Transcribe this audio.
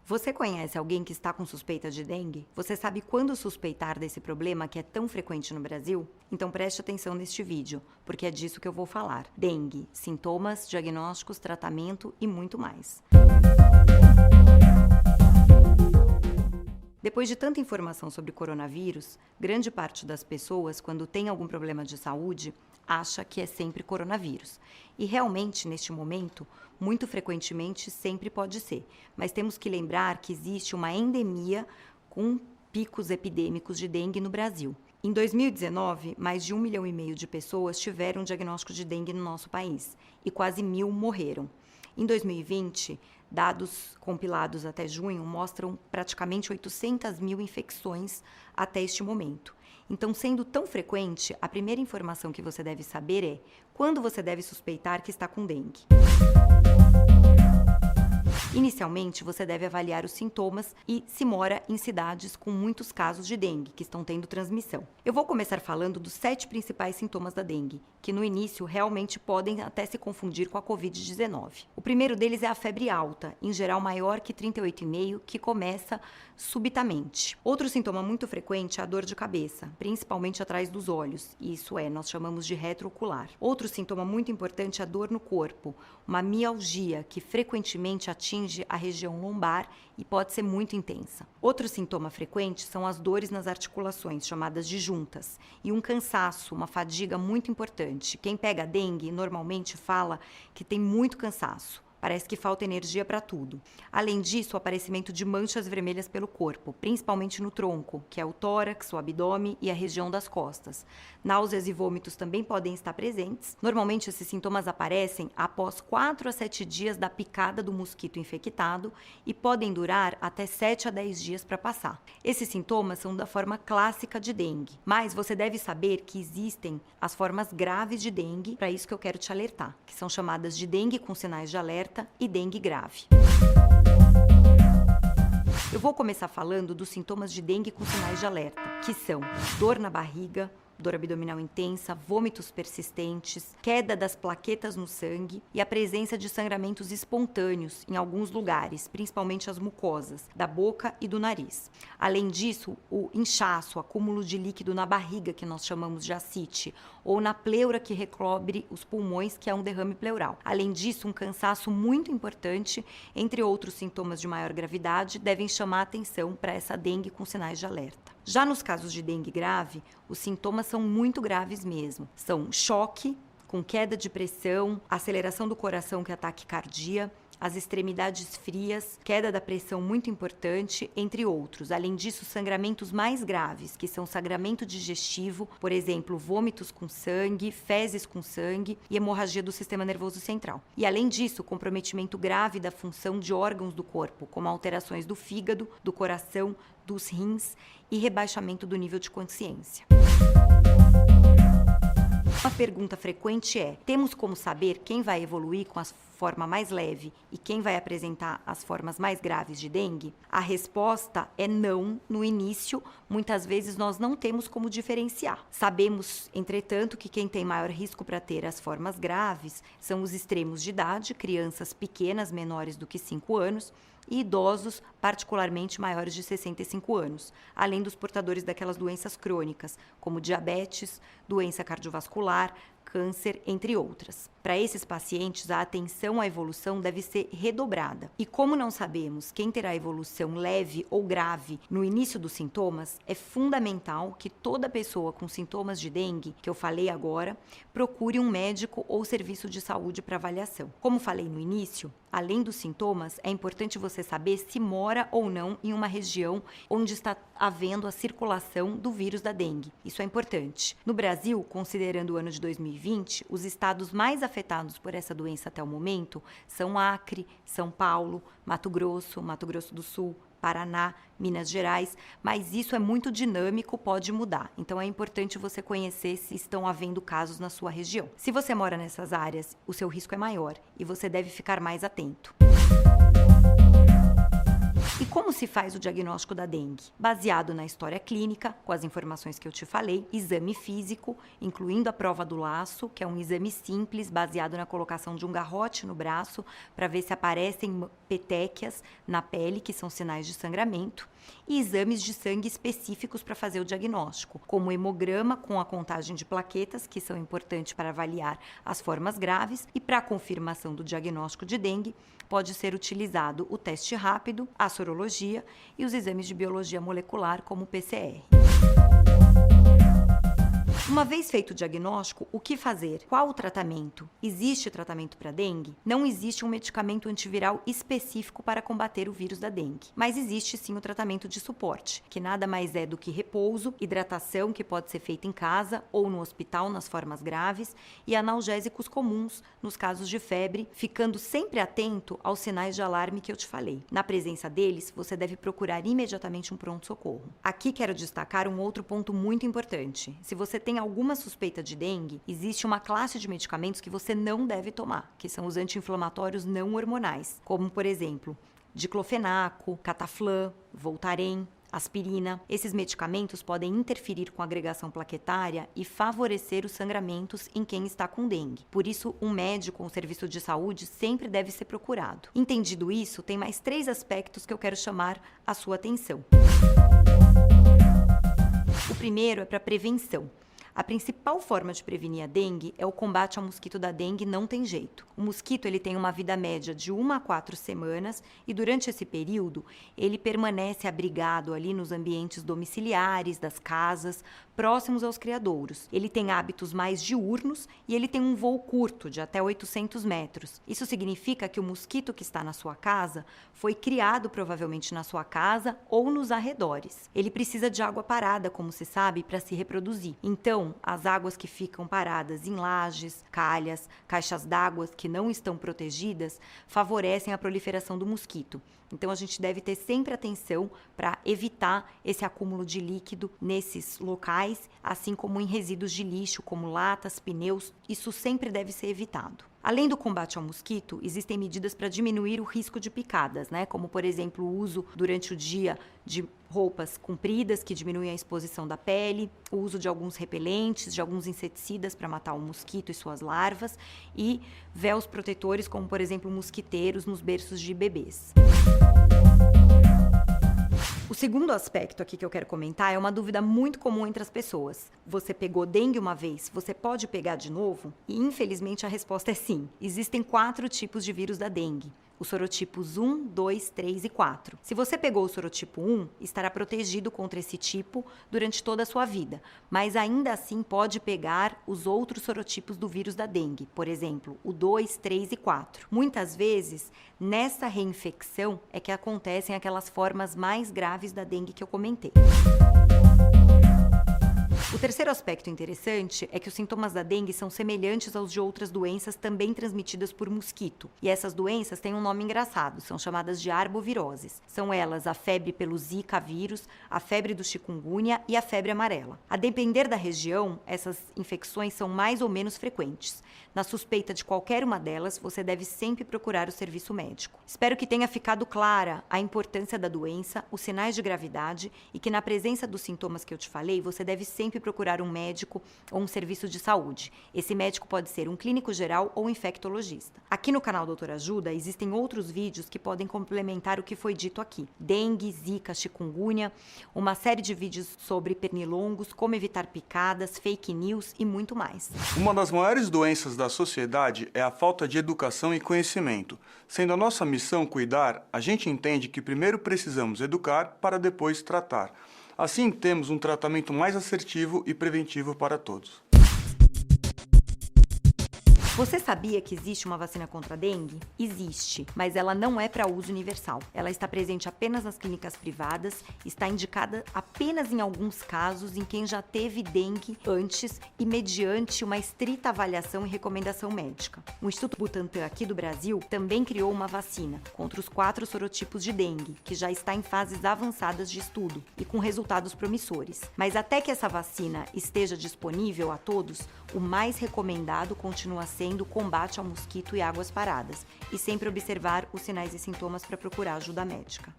Você conhece alguém que está com suspeita de dengue? Você sabe quando suspeitar desse problema que é tão frequente no Brasil? Então preste atenção neste vídeo, porque é disso que eu vou falar. Dengue, sintomas, diagnósticos, tratamento e muito mais. Depois de tanta informação sobre coronavírus, grande parte das pessoas, quando tem algum problema de saúde, acha que é sempre coronavírus. E realmente, neste momento, muito frequentemente, sempre pode ser. Mas temos que lembrar que existe uma endemia com picos epidêmicos de dengue no Brasil. Em 2019, mais de 1,5 milhão de pessoas tiveram um diagnóstico de dengue no nosso país e quase 1.000 morreram. Em 2020, dados compilados até junho mostram praticamente 800.000 infecções até este momento. Então, sendo tão frequente, a primeira informação que você deve saber é quando você deve suspeitar que está com dengue. Inicialmente, você deve avaliar os sintomas e se mora em cidades com muitos casos de dengue, que estão tendo transmissão. Eu vou começar falando dos 7 principais sintomas da dengue, que no início realmente podem até se confundir com a Covid-19. O primeiro deles é a febre alta, em geral maior que 38,5, que começa subitamente. Outro sintoma muito frequente é a dor de cabeça, principalmente atrás dos olhos, isso é, nós chamamos de retroocular. Outro sintoma muito importante é a dor no corpo, uma mialgia que frequentemente atinge a região lombar e pode ser muito intensa. Outro sintoma frequente são as dores nas articulações, chamadas de juntas, e um cansaço, uma fadiga muito importante. Quem pega dengue normalmente fala que tem muito cansaço. Parece que falta energia para tudo. Além disso, o aparecimento de manchas vermelhas pelo corpo, principalmente no tronco, que é o tórax, o abdômen e a região das costas. Náuseas e vômitos também podem estar presentes. Normalmente, esses sintomas aparecem após 4 a 7 dias da picada do mosquito infectado e podem durar até 7 a 10 dias para passar. Esses sintomas são da forma clássica de dengue, mas você deve saber que existem as formas graves de dengue, para isso que eu quero te alertar, que são chamadas de dengue com sinais de alerta e dengue grave. Eu vou começar falando dos sintomas de dengue com sinais de alerta, que são dor na barriga, dor abdominal intensa, vômitos persistentes, queda das plaquetas no sangue e a presença de sangramentos espontâneos em alguns lugares, principalmente as mucosas, da boca e do nariz. Além disso, o inchaço, acúmulo de líquido na barriga, que nós chamamos de ascite, ou na pleura que recobre os pulmões, que é um derrame pleural. Além disso, um cansaço muito importante, entre outros sintomas de maior gravidade, devem chamar a atenção para essa dengue com sinais de alerta. Já nos casos de dengue grave, os sintomas são muito graves mesmo. São choque, com queda de pressão, aceleração do coração, que é a taquicardia, as extremidades frias, queda da pressão muito importante, entre outros. Além disso, sangramentos mais graves, que são sangramento digestivo, por exemplo, vômitos com sangue, fezes com sangue e hemorragia do sistema nervoso central. E além disso, comprometimento grave da função de órgãos do corpo, como alterações do fígado, do coração, dos rins e rebaixamento do nível de consciência. Uma pergunta frequente é: temos como saber quem vai evoluir com a forma mais leve e quem vai apresentar as formas mais graves de dengue? A resposta é não. No início, muitas vezes nós não temos como diferenciar. Sabemos, entretanto, que quem tem maior risco para ter as formas graves são os extremos de idade, crianças pequenas, menores do que 5 anos, e idosos, particularmente maiores de 65 anos, além dos portadores daquelas doenças crônicas, como diabetes, doença cardiovascular, câncer, entre outras. Para esses pacientes, a atenção à evolução deve ser redobrada. E como não sabemos quem terá evolução leve ou grave no início dos sintomas, é fundamental que toda pessoa com sintomas de dengue, que eu falei agora, procure um médico ou serviço de saúde para avaliação. Como falei no início, além dos sintomas, é importante você saber se mora ou não em uma região onde está havendo a circulação do vírus da dengue. Isso é importante. No Brasil, considerando o ano de 2020, os estados mais afetados por essa doença até o momento são Acre, São Paulo, Mato Grosso do Sul, Paraná, Minas Gerais, mas isso é muito dinâmico, pode mudar. Então é importante você conhecer se estão havendo casos na sua região. Se você mora nessas áreas, o seu risco é maior e você deve ficar mais atento. E Como se faz o diagnóstico da dengue? Baseado na história clínica, com as informações que eu te falei, exame físico, incluindo a prova do laço, que é um exame simples baseado na colocação de um garrote no braço para ver se aparecem petequias na pele, que são sinais de sangramento, e exames de sangue específicos para fazer o diagnóstico, como o hemograma com a contagem de plaquetas, que são importantes para avaliar as formas graves, e para a confirmação do diagnóstico de dengue, pode ser utilizado o teste rápido, a sorologia e os exames de biologia molecular, como o PCR. Uma vez feito o diagnóstico, o que fazer? Qual o tratamento? Existe tratamento para dengue? Não existe um medicamento antiviral específico para combater o vírus da dengue, mas existe sim o tratamento de suporte, que nada mais é do que repouso, hidratação, que pode ser feita em casa ou no hospital nas formas graves, e analgésicos comuns nos casos de febre, ficando sempre atento aos sinais de alarme que eu te falei. Na presença deles, você deve procurar imediatamente um pronto-socorro. Aqui quero destacar um outro ponto muito importante. Se você tem alguma suspeita de dengue, existe uma classe de medicamentos que você não deve tomar, que são os anti-inflamatórios não hormonais, como, por exemplo, diclofenaco, cataflã, Voltaren, aspirina. Esses medicamentos podem interferir com a agregação plaquetária e favorecer os sangramentos em quem está com dengue. Por isso, um médico ou um serviço de saúde sempre deve ser procurado. Entendido isso, tem mais 3 aspectos que eu quero chamar a sua atenção. O primeiro é para prevenção. A principal forma de prevenir a dengue é o combate ao mosquito da dengue, não tem jeito. O mosquito ele tem uma vida média de 1 a 4 semanas e durante esse período ele permanece abrigado ali nos ambientes domiciliares, das casas, próximos aos criadouros. Ele tem hábitos mais diurnos e ele tem um voo curto, de até 800 metros. Isso significa que o mosquito que está na sua casa foi criado provavelmente na sua casa ou nos arredores. Ele precisa de água parada, como se sabe, para se reproduzir. Então, as águas que ficam paradas em lajes, calhas, caixas d'água que não estão protegidas favorecem a proliferação do mosquito. Então, a gente deve ter sempre atenção para evitar esse acúmulo de líquido nesses locais, assim como em resíduos de lixo, como latas, pneus. Isso sempre deve ser evitado. Além do combate ao mosquito, existem medidas para diminuir o risco de picadas, como, por exemplo, o uso durante o dia de roupas compridas que diminuem a exposição da pele, o uso de alguns repelentes, de alguns inseticidas para matar o mosquito e suas larvas e véus protetores, como, por exemplo, mosquiteiros nos berços de bebês. O segundo aspecto aqui que eu quero comentar é uma dúvida muito comum entre as pessoas. Você pegou dengue uma vez, você pode pegar de novo? E infelizmente a resposta é sim. Existem 4 tipos de vírus da dengue. Os sorotipos 1, 2, 3 e 4. Se você pegou o sorotipo 1, estará protegido contra esse tipo durante toda a sua vida, mas ainda assim pode pegar os outros sorotipos do vírus da dengue, por exemplo, o 2, 3 e 4. Muitas vezes, nessa reinfecção é que acontecem aquelas formas mais graves da dengue que eu comentei. O terceiro aspecto interessante é que os sintomas da dengue são semelhantes aos de outras doenças também transmitidas por mosquito. E essas doenças têm um nome engraçado, são chamadas de arboviroses. São elas a febre pelo Zika vírus, a febre do chikungunya e a febre amarela. A depender da região, essas infecções são mais ou menos frequentes. Na suspeita de qualquer uma delas, você deve sempre procurar o serviço médico. Espero que tenha ficado clara a importância da doença, os sinais de gravidade e que na presença dos sintomas que eu te falei, você deve sempre procurar um médico ou um serviço de saúde. Esse médico pode ser um clínico geral ou um infectologista. Aqui no canal Doutora Ajuda existem outros vídeos que podem complementar o que foi dito aqui. Dengue, zika, chikungunya, uma série de vídeos sobre pernilongos, como evitar picadas, fake news e muito mais. Uma das maiores doenças da sociedade é a falta de educação e conhecimento. Sendo a nossa missão cuidar, a gente entende que primeiro precisamos educar para depois tratar. Assim, temos um tratamento mais assertivo e preventivo para todos. Você sabia que existe uma vacina contra a dengue? Existe, mas ela não é para uso universal. Ela está presente apenas nas clínicas privadas, está indicada apenas em alguns casos em quem já teve dengue antes e mediante uma estrita avaliação e recomendação médica. O Instituto Butantan aqui do Brasil também criou uma vacina contra os 4 sorotipos de dengue, que já está em fases avançadas de estudo e com resultados promissores. Mas até que essa vacina esteja disponível a todos, o mais recomendado continua sendo o combate ao mosquito e águas paradas, e sempre observar os sinais e sintomas para procurar ajuda médica.